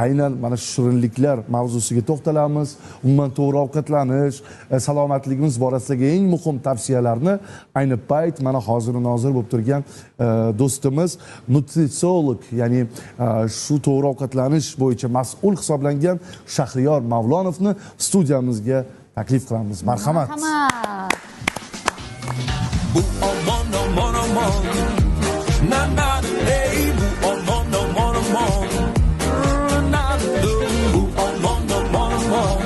aynan mana shu shirinliklar mavzusiga to'xtalamiz. Umuman to'g'ri ovqatlanish, salomatligimiz borasidagi eng muhim tavsiyalarni ayni payt mana hozir nozir bo'lib turgan do'stimiz nutritsiolog, ya'ni shu to'g'ri ovqatlanish bo'yicha mas'ul hisoblangan Shahriyor Mavlonovni studiyamizga taklif qilamiz. Marhamat. Bu omon omon omon na na hey bu omon omon omon na bu omon omon omon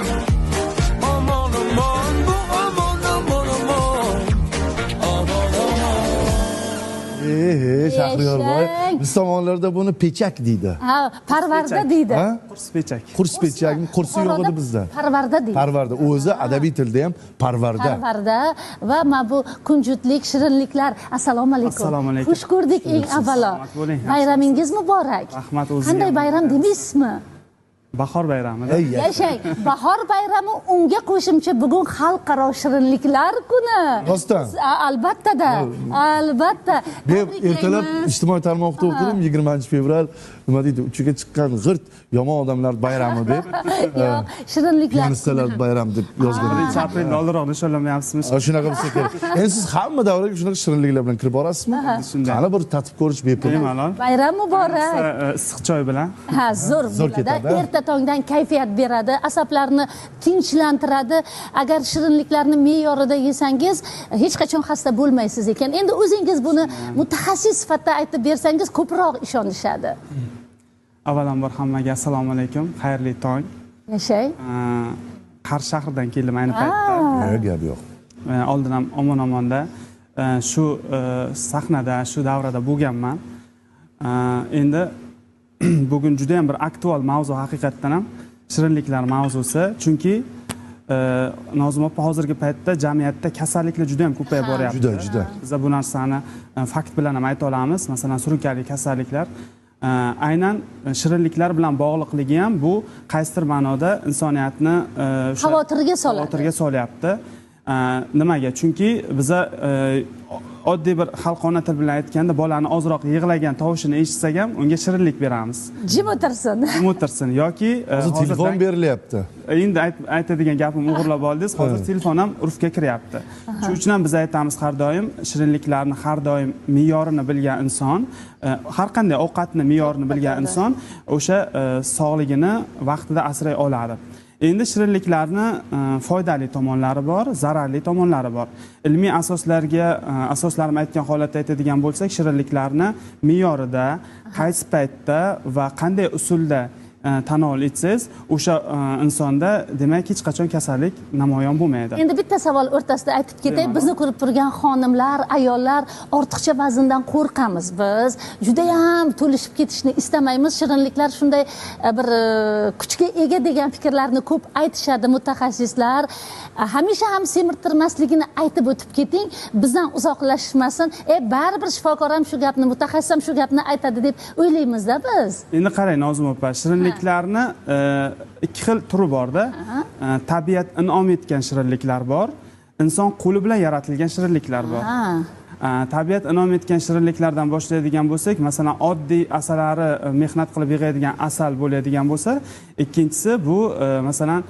omon omon bu omon omon omon Shahriyorboy, biz tomonlarda buni pechak deydi. Ha, parvarda deydi. Qurs pechak. Qurs pechakning qursi yo'q edi bizda. Parvarda deydi. Parvarda. O'zi adabiy tilda ham parvarda. Parvarda va mana bu kunjutlik, shirinliklar. Assalomu alaykum. Assalomu alaykum. Xush ko'rdik eng avvalo. Bayramingiz muborak. Rahmat o'zingizga. Qanday bayram demaysizmi? Bahor bayrami. Yashang. Bahor bayrami, unga qo'shimcha bugun xalqaro shirinliklar kuni. Rostdan? Albatta-da. Albatta. Ertalab ijtimoiy tarmoqda o'qidim 20-fevral nima deydi, uchiga chiqqan g'irt yomon odamlar bayrami deb. Yo'q, shirinliklar. Pianistalar bayram deb yozgan. 1-aprelda oldinroq nishonlamayapsizmi? Shunaqa bo'lsa kerak. Endi siz hamma davraga shunaqa shirinliklar bilan kirib borasizmi? Qani bir tatib ko'rish bepul. Bemalol. Bayram muborak. Issiq choy bilan. Ha, zo'r ketadi. Erta tongdan kayfiyat beradi, asablarni tinchlantiradi. Agar shirinliklarni me'yorida yesangiz, hech qachon xasta bo'lmaysiz ekan. Endi o'zingiz buni mutaxassis sifatida aytib bersangiz ko'proq ishonishadi. Avvalambor hammaga assalomu alaykum, xayrli tong. Yashang. Qarshi shahridan keldim ayni paytda. Gap yo'q. Oldin ham omon-omonda shu sahnada, shu davrada bo'lganman. Endi bugun juda ham bir aktual mavzu haqiqatdan ham shirinliklar mavzusi. Chunki Nozim opa hozirgi paytda jamiyatda kasalliklar juda ham ko'payib boryapti. Juda. Biz bu narsani fakt bilan ham ayta olamiz. Masalan, surunkali kasalliklar aynan shirinliklar bilan bog'liqligi ham bu qaysidir ma'noda insoniyatni xavotirga solyapti. Nimaga? Chunki biza oddiy bir xalqona til bilan aytganda bolani ozroq yig'lagan tovushini eshitsak ham unga shirinlik beramiz. Jim o'tirsin. Jim o'tirsin yoki telefon berilyapti. Endi aytadigan gapimni o'g'irlab oldingiz. Hozir telefon ham urfga kiryapti. Shuning uchun ham biz aytamiz har doim shirinliklarni har doim me'yorini bilgan inson, har qanday ovqatni me'yorini bilgan inson o'sha sog'ligini vaqtida asray oladi. Endi shirinliklarni foydali tomonlari bor, zararli tomonlari bor. Ilmiy asoslarim aytgan holatda aytadigan bo'lsak, shirinliklarni me'yorida, qaysi paytda va qanday usulda tanovul etsangiz, o'sha insonda demak hech qachon kasallik namoyon bo'lmaydi. Endi bitta savol o'rtasida aytib ketay. Bizni ko'rib turgan xonimlar, ayollar ortiqcha vazndan qo'rqamiz biz. Juda ham to'lishib ketishni istamaymiz. Shirinliklar shunday bir kuchga ega degan fikrlarni ko'p aytishadi mutaxassislar. Hamisha ham semirtirmasligini aytib o'tib keting. Bizdan uzoqlashmasin. Baribir shifokor ham shu gapni, mutaxassis ham shu gapni aytadi deb o'ylaymiz-da biz. Endi qarang Nozim opa, shirinliklarni ikki xil turi borda. Tabiat in'om etgan shirinliklar bor, inson qo'li bilan yaratilgan shirinliklar bor. Tabiat in'om etgan shirinliklardan boshlaydigan bo'lsak, masalan, oddiy asalari mehnat qilib yig'adigan asal bo'ladigan bo'lsa, ikkinchisi bu masalan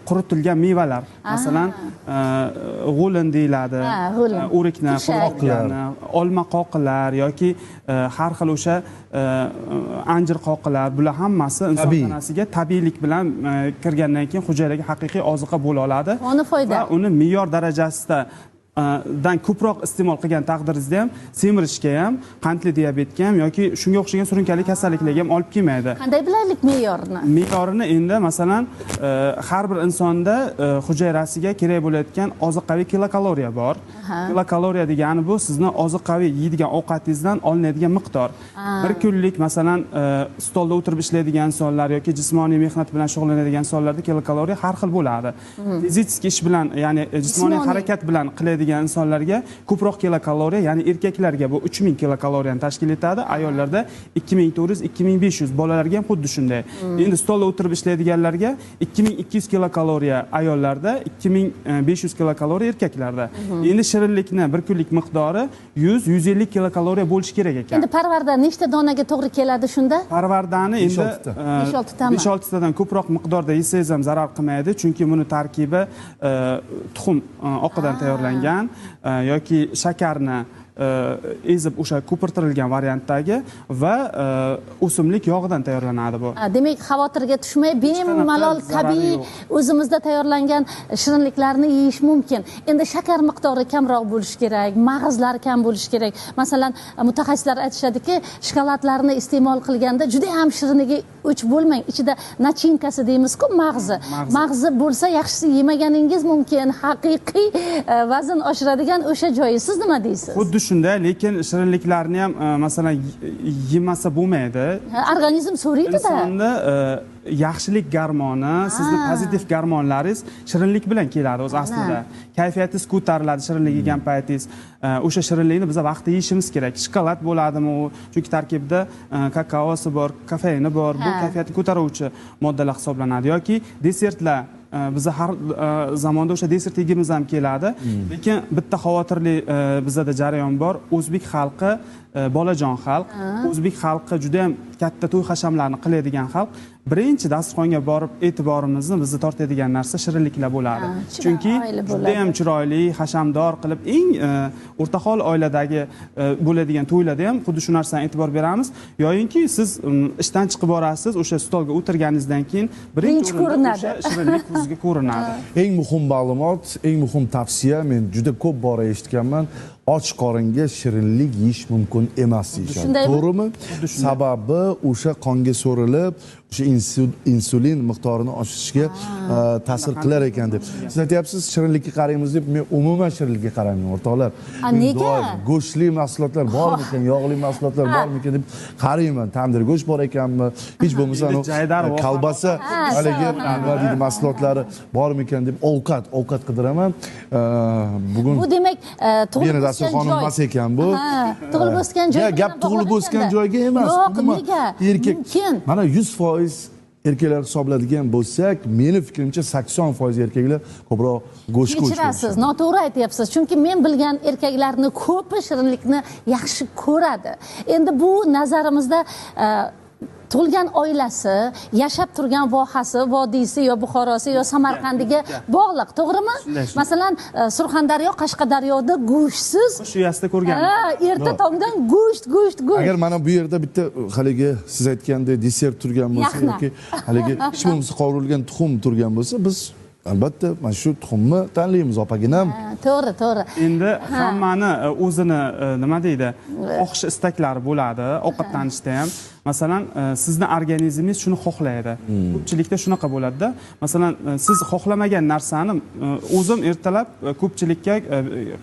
quritilgan mevalar, masalan g'ulin deyiladi, o'rikni, qo'lqoqlarni, olma qoqilar yoki har xil o'sha anjir qoqilar, bular hammasi inson tanasiga tabiiylik bilan kirgandan keyin hujayraga haqiqiy oziqa bo'la oladi va uni me'yor darajasida dan ko'proq iste'mol qilgan taqdiringizda ham semirishga ham, qandli diabetga ham yoki shunga o'xshagan surunkali kasalliklarga ham olib kelmaydi. Qanday bilaylik me'yorini? Me'yorini endi masalan har bir insonda hujayrasiga kerak bo'layotgan oziqaviy kilokaloriya bor. Kilokaloriya degani bu sizni oziqaviy yeydigan ovqatingizdan olinadigan miqdor. Bir kunlik masalan stolda o'tirib ishlaydigan insonlar yoki jismoniy mehnat bilan shug'ullanadigan insonlarda kilokaloriya har xil bo'ladi. Fizik ish bilan, ya'ni jismoniy harakat bilan qiladigan keladigan insonlarga ko'proq kilokaloriya, ya'ni erkaklarga bu 3000 kilokaloriyani tashkil etadi, ayollarda 2400-2500, bolalarga ham xuddi shunday. Endi stolda o'tirib ishlaydiganlarga 2200 kilokaloriya ayollarda, 2500 kilokaloriya erkaklarda. Endi shirinlikni bir kunlik miqdori 100-150 kilokaloriya bo'lishi kerak ekan. Endi parvarda nechta donaga to'g'ri keladi shunda? Parvardani endi 5-6 tami. 5-6 tadan ko'proq miqdorda yesangiz ham zarar qilmaydi, chunki buni tarkibi tuxum oqidan tayyorlangan yoki shakarni ezib o'sha ko'pirtirilgan variantdagi va o'simlik yog'idan tayyorlanadi bu. Demak, xavotirga tushmay, bemalol tabiiy o'zimizda tayyorlangan shirinliklarni yeyish mumkin. Endi shakar miqdori kamroq bo'lishi kerak, mag'izlar kam bo'lishi kerak. Masalan, mutaxassislar aytishadiki, shokoladlarni iste'mol qilganda juda ham shiriniga o'ch bo'lmang. Ichida nachinkasi deymiz-ku, mag'zi. Mag'zi bo'lsa, yaxshisi yemaganingiz mumkin. Haqiqiy vazn oshiradigan o'sha joyi. Siz nima deysiz? Xuddi shunday, lekin shirinliklarni ham masalan yemasa bo'lmaydi. Organizm so'raydi-da. Insonni yaxshilik gormoni, sizni pozitiv gormonlaringiz shirinlik bilan keladi o'z aslida. Kayfiyatingiz ko'tariladi shirinlik yegan paytingiz. O'sha shirinlikni biz vaqtida yeyishimiz kerak. Shokolad bo'ladimi u? Chunki tarkibida kakaosi bor, kofeini bor. Bu kayfiyatni ko'taruvchi moddalar hisoblanadi yoki desertlar. Biz har zamonda o'sha desert yegimiz ham keladi. Lekin bitta xavotirli bizda jarayon bor. O'zbek xalqi bolajon xalq, o'zbek xalqi juda ham katta to'y hashamlarni qiladigan xalq. Birinchi dasturxonga borib e'tiborimizni bizni tortadigan narsa shirinliklar bo'ladi. Chunki juda ham chiroyli, hashamdor qilib eng o'rtahol oiladagi bo'ladigan to'ylarda ham xuddi shu narsaga e'tibor beramiz. Yoyinki siz ishdan chiqib borasiz, o'sha stolga o'tirganingizdan keyin birinchi ko'rinadi. O'sha shirinlik ko'zga ko'rinadi. Eng muhim ma'lumot, eng muhim tavsiya, men juda ko'p bora eshitganman. Och qoringa shirinlik yeyish mumkin emas deyishadi. To'g'rimi? Sababi o'sha qonga so'rilib, o'sha insulin miqdorini oshirishga ta'sir qilar ekan deb. Siz aytyapsiz, shirinlikka qaraymiz deb, men umuman shirinlikka qaramayman, o'rtoqlar. Nega? Go'shtli mahsulotlar bormikan, yog'li mahsulotlar bormikan deb qarayman. Tandir go'sht bor ekanmi? Hech bo'lmasa kolbasa, haligi nima deydi, mahsulotlari bormikan deb ovqat qidiraman. Bugun bu demak tug'ilib dasturxonim emas ekan bu. Tug'ilib o'sgan joyga. Gap tug'ilib o'sgan joyga emas. Yo'q, nega? Erkak. Mumkin. Mana 100% erkaklar hisoblaydigan bo'lsak, meni fikrimcha 80% erkaklar ko'proq go'sht ko'rishadi. Kechirasiz, noto'g'ri aytyapsiz. Chunki men bilgan erkaklarni ko'pi shirinlikni yaxshi ko'radi. Endi bu nazarimizda tug'ilgan oilasi, yashab turgan vohasi, vodiysi yo Buxorosi yo Samarqandiga bog'liq, to'g'rimi? Masalan, Surxondaryo, Qashqadaryoda go'shtsiz Shu yasda ko'rgan. Erta tongdan go'sht. Agar mana bu yerda bitta haligi siz aytgandek desert turgan bo'lsa yoki haligi hech bo'lmasa qovurilgan tuxum turgan bo'lsa, biz albatta mana shu tuxumni tanlaymiz, opaginam. To'g'ri. Endi hammani o'zini nima deydi, xohish istaklari bo'ladi ovqatlanishda ham. Masalan, sizni organizmingiz shuni xohlaydi. Ko'pchilikda shunaqa bo'ladi-da. Masalan, siz xohlamagan narsani o'zim ertalab ko'pchilikka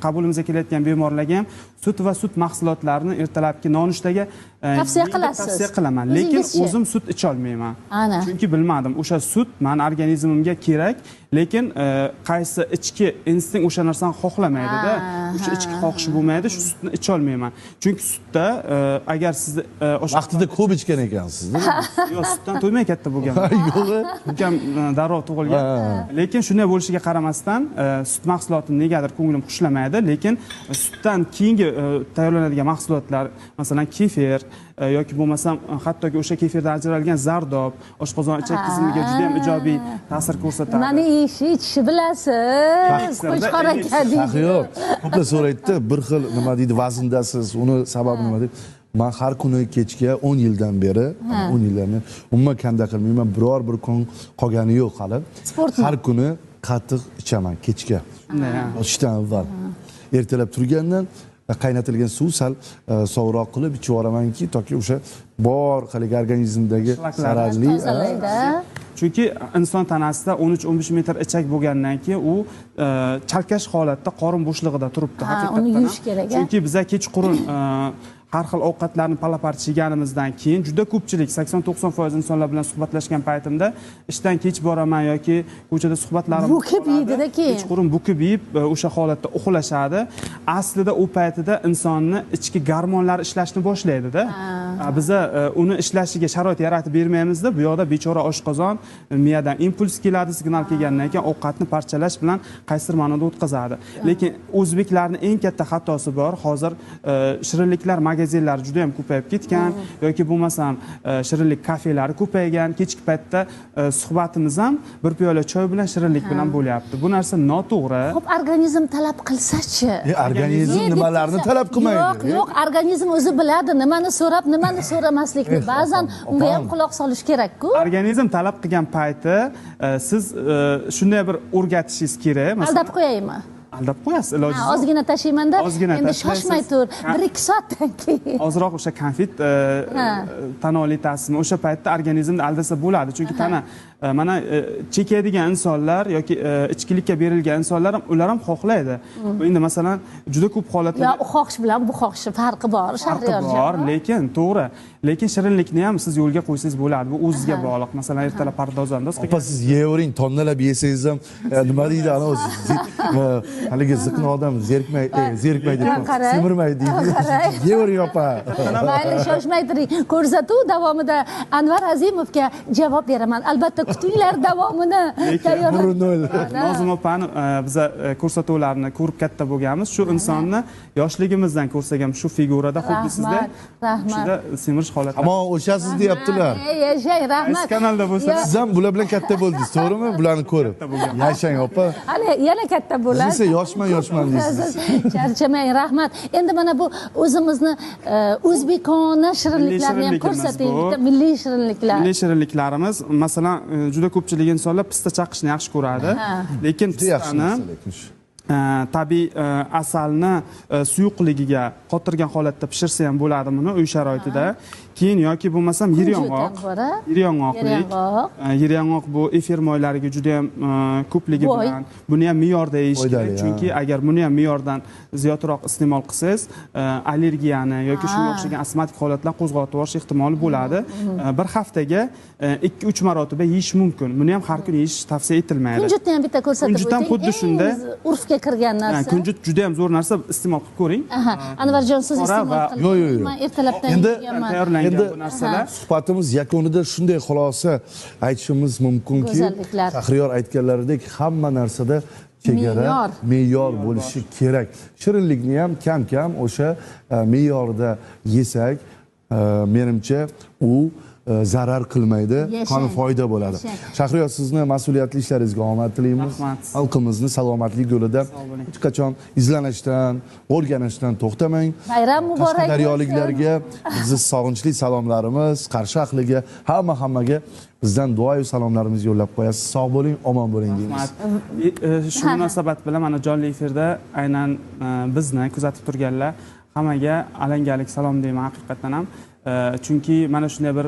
qabulimizga kelayotgan bemorlarga ham sut va sut mahsulotlarini ertalabki nonushtaga tavsiya qilasiz. Tavsiya qilaman, lekin o'zim sut icha olmayman. Chunki bilmadim, o'sha sut meni organizmimga kerak, lekin qaysi ichki instinkt o'sha narsani xohlamaydi-da. O'sha ichki xohishi bo'lmaydi, shu sutni icha olmayman. Chunki sutda agar siz vaqtida ko'p ichgan ekansiz. Yo'q, sutdan to'ymay katta bo'lganman. Yo'q. Ukam darrov tug'ilgan. Lekin shunday bo'lishiga qaramasdan, sut mahsulotini negadir ko'nglim xushlamaydi, lekin sutdan keyingi tayyorlanadigan mahsulotlar, masalan, kefir yoki bo'lmasam hattoki o'sha kefirdan ajralgan zardob oshqozon ichak tizimiga juda ham ijobiy ta'sir ko'rsatadi. Mana ichi bilasiz. Qo'shqor aka deydi. Yo'q. Ko'plar so'raydi, bir xil nima deydi, vazndasiz, uni sababi nima deb. Men har kuni kechga 10 yildan beri, 10 yildan beri umuman kanda qilmayman, biror bir kun qolgani yo'q hali. Har kuni qatiq ichaman kechga. Yo'qishdan avval. Ertalab turgandan qaynatilgan suv sal sovuroq qilib ichib yuboramanki, toki o'sha bor haligi organizmdagi zararli chunki inson tanasida 13-15 metr ichak bo'lgandan keyin u chalkash holatda qorin bo'shlig'ida turibdi haqiqatdan. Uni yuvish kerak. Chunki bizga kechqurun har xil ovqatlarni pala-parcha yeganimizdan keyin juda ko'pchilik 80-90% insonlar bilan suhbatlashgan paytimda ishdan kech boraman yoki ko'chada suhbatlarim Bukib yeydi-da keyin. kechqurun bukib yeyib o'sha holatda uxlashadi. Aslida u paytida insonni ichki gormonlari ishlashni boshlaydi-da. Biza uni ishlashiga sharoit yaratib bermaymizda, bu yoqda bechora oshqozon miyadan impuls keladi, signal kelgandan keyin ovqatni parchalash bilan qaysidir ma'noda o'tkazadi. Lekin o'zbeklarning eng katta xatosi bor. Hozir shirinliklar magazinlari juda ham ko'payib ketgan yoki bo'lmasam shirinlik kafelari ko'paygan. Kechki paytda suhbatimiz ham bir piyola choy bilan shirinlik bilan bo'lyapti. Bu narsa noto'g'ri. Xo'p, organizm talab qilsa-chi? Organizm nimalarni talab qilmaydi? Yo'q, organizm o'zi biladi, nimani so'rab, nimani so'ramaslikni. Ba'zan unga ham quloq solish kerak-ku. Organizm talab qilgan payti siz shunday bir o'rgatishingiz kerak. Aldab qo'yaymi? Aldab qo'yasiz ilojingiz. Ozgina tashlaymanda, Ozgina endi tashlaysiz. shoshmay tur. 1-2 soatdan keyin. Ozroq o'sha konfet tan olitasizmi? O'sha paytda organizmni aldasa bo'ladi. Chunki tana mana chekadigan insonlar yoki ichkilikka berilgan insonlar ham ular ham xohlaydi. Endi masalan juda ko'p holatlarda Yo, u xohish bilan bu xohishni farqi bor, farqi Shahriyorjon. bor, lekin to'g'ri. Lekin shirinlikni ham siz yo'lga qo'ysangiz bo'ladi. Bu o'zizga bog'liq. Masalan, ertalab pardozandoz Opa siz yeyavering, tonnalab yesangiz ham nima deydi ana o'zi haligi ziqna odam zerikmaydi, qarang. semirmaydi deydi. Qarang. Yeyavering opa. Mayli, shoshmay turing. Ko'rsatuv davomida Anvar Azimovga javob beraman. Albatta kutinglar davomini tayyorlab. 1-0. Nozim opani biza ko'rsatuvlarni ko'rib katta bo'lganmiz. Shu insonni yoshligimizdan ko'rsak ham shu figurada xuddi sizday rahmat. shunda semirish holati. Ammo o'shasiz deyaptilar. Yashang, rahmat. Qaysi kanalda bo'lsa Siz ham bular bilan katta bo'ldingiz, to'g'rimi? Bularni ko'rib. Yashang opa. Hali yana katta bo'ladi. Siz esa yoshman deysiz. Charchamang, rahmat. Endi mana bu o'zimizni o'zbekona shirinliklarni ham shirinligimiz ko'rsating. bu. Bitta milliy shirinliklar. milliy shirinliklarimiz, masalan, juda ko'pchilik insonlar pista chaqishni yaxshi ko'radi. Lekin Yaxshi pistani narsa lekin shu. tabiiy asalni suyuqligiga qotirgan holatda pishirsa ham bo'ladi buni uy sharoitida. Keyin yoki bo'lmasam yer yong'oq. Yer yong'oqlik. Yer yong'oq bu efir moylariga juda ham ko'pligi Boy. bilan buni ham me'yorda yeyish Foydali, kerak. ha. Chunki agar buni ham me'yordan ziyodroq iste'mol qilsangiz, allergiyani yoki shunga o'xshagan astmatik holatlar qo'zg'atib yuborish ehtimoli bo'ladi. Bir haftaga 2-3 marotaba yeyish mumkin. Buni ham har kuni yeyish tavsiya etilmaydi. Kunjutni ham bitta ko'rsatib Kunjut ham xuddi shunday. Urfga kirgan narsa. Kunjut juda ham zo'r narsa, iste'mol qilib ko'ring. Aha, Anvarjon siz Qora iste'mol va- qiling. Yo'q. Men ertalabdan Endi yeganman. Tayyorlangan Endi bu narsalar. suhbatimiz yakunida shunday xulosa aytishimiz mumkinki, Go'zalliklar. Shahriyor aytganlaridek hamma narsada chegara, me'yor bo'lishi kerak. Shirinlikni ham kam-kam o'sha me'yorda yesak, menimcha u zarar qilmaydi, Yashang. qani foyda bo'ladi. Yashang. Shahriyor sizni mas'uliyatli ishlaringizga omad tilaymiz. Rahmat. Xalqimizni salomatlik yo'lida bo'ling. hech qachon izlanishdan, o'rganishdan to'xtamang. Bayram muborak bo'lsin. Qashqadaryoliklarga bizni sog'inchli salomlarimiz, Qarshi ahliga, hammaga bizdan duoyu salomlarimizni yo'llab qo'yasiz. Sog' bo'ling, omon bo'ling deymiz. Shu munosabat bilan mana jonli efirda aynan bizni kuzatib turganlar hammaga alangalik salom deyman haqiqatan ham. Chunki mana shunday bir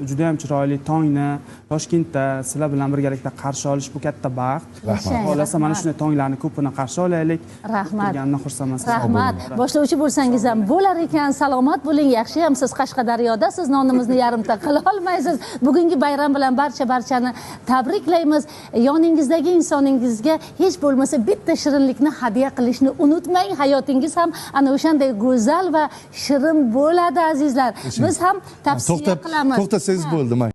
juda ham chiroyli tongni Toshkentda sizlar bilan birgalikda qarshi olish bu katta baxt. Yashang, Xolasa mana rahmat. shunday tonglarni ko'pini qarshi olaylik. Rahmat. Turgandan xursandman. Rahmat. Boshlovchi bo'lsangiz ham bo'lar ekan. Salomat bo'ling. Yaxshi ham siz Qashqadaryoda siz nonimizni yarimta qila olmaysiz. Bugungi bayram bilan barchani tabriklaymiz. Yoningizdagi insoningizga hech bo'lmasa bitta shirinlikni hadya qilishni unutmang. Hayotingiz ham ana o'shanday go'zal va shirin bo'ladi azizlar. Biz ham tavsiya qilamiz. To'xtasangiz bo'ldi.